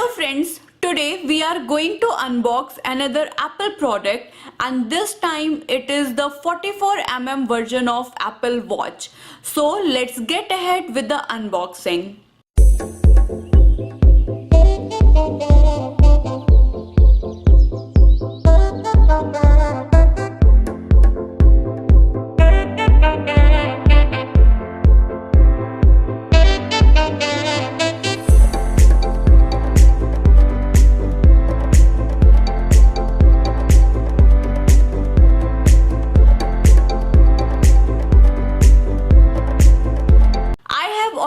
Hello friends, today we are going to unbox another Apple product and this time it is the 44mm version of Apple Watch. So let's get ahead with the unboxing.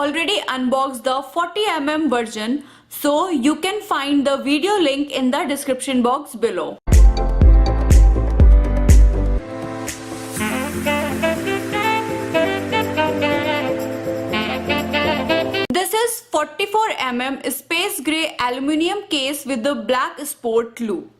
Already unboxed the 40mm version, so you can find the video link in the description box below. This is 44mm space gray aluminium case with the black sport loop.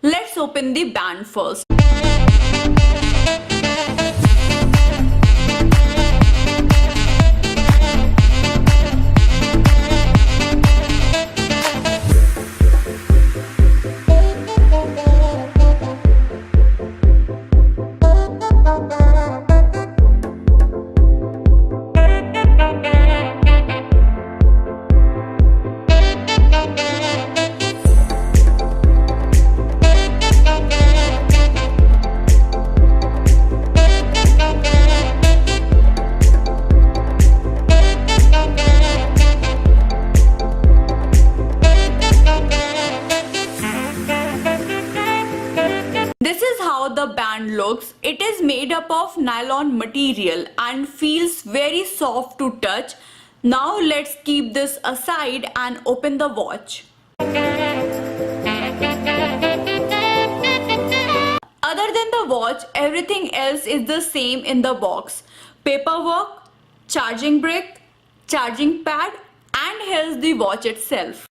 Let's open the band first. This is how the band looks. It is made up of nylon material and feels very soft to touch. Now let's keep this aside and open the watch. Other than the watch, everything else is the same in the box. Paperwork, charging brick, charging pad, and here's the watch itself.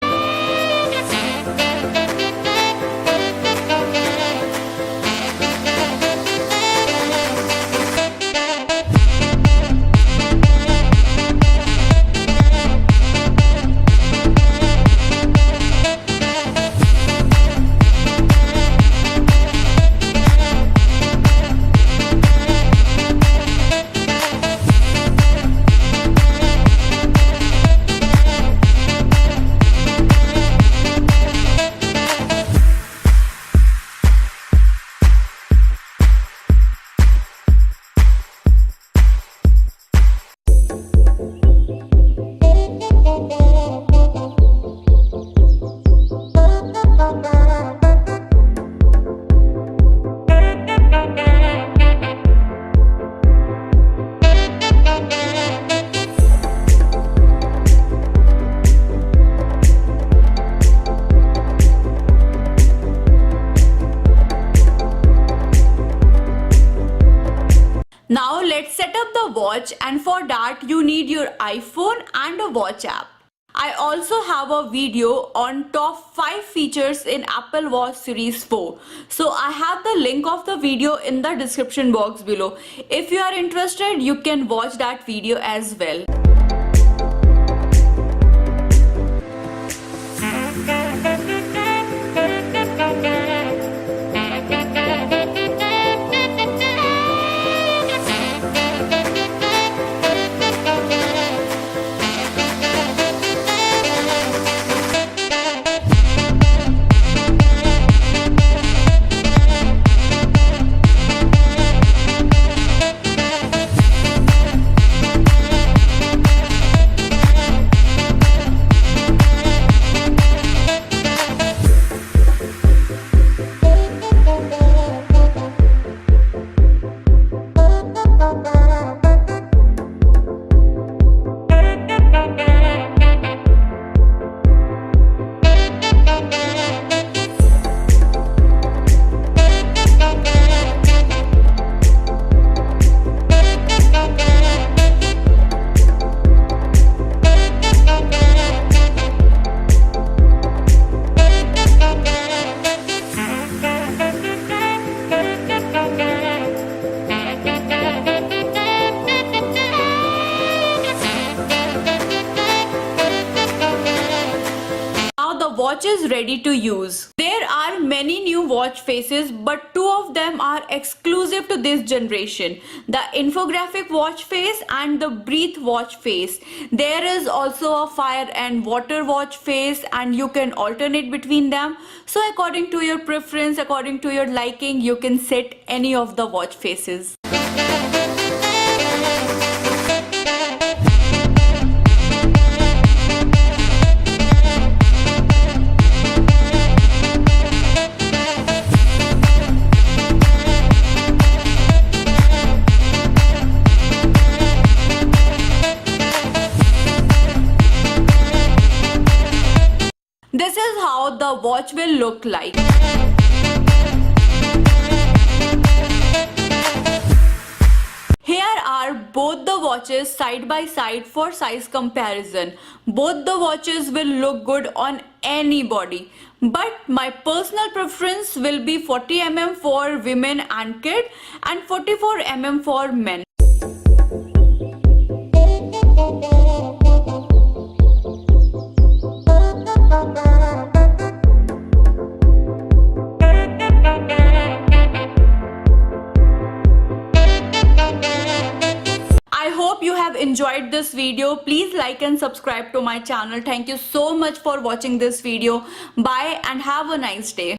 Now let's set up the watch, and for that you need your iPhone and a watch app. I also have a video on top 5 features in Apple Watch Series 4. So I have the link of the video in the description box below. If you are interested, you can watch that video as well. watch is ready to use. There are many new watch faces, but two of them are exclusive to this generation. The infographic watch face and the breathe watch face. There is also a fire and water watch face, and you can alternate between them. So according to your preference, according to your liking, you can set any of the watch faces. This is how the watch will look like. Here are both the watches side by side for size comparison. Both the watches will look good on any body. But my personal preference will be 40 mm for women and kid and 44 mm for men. I hope you have enjoyed this video. Please like and subscribe to my channel. Thank you so much for watching this video. Bye and have a nice day.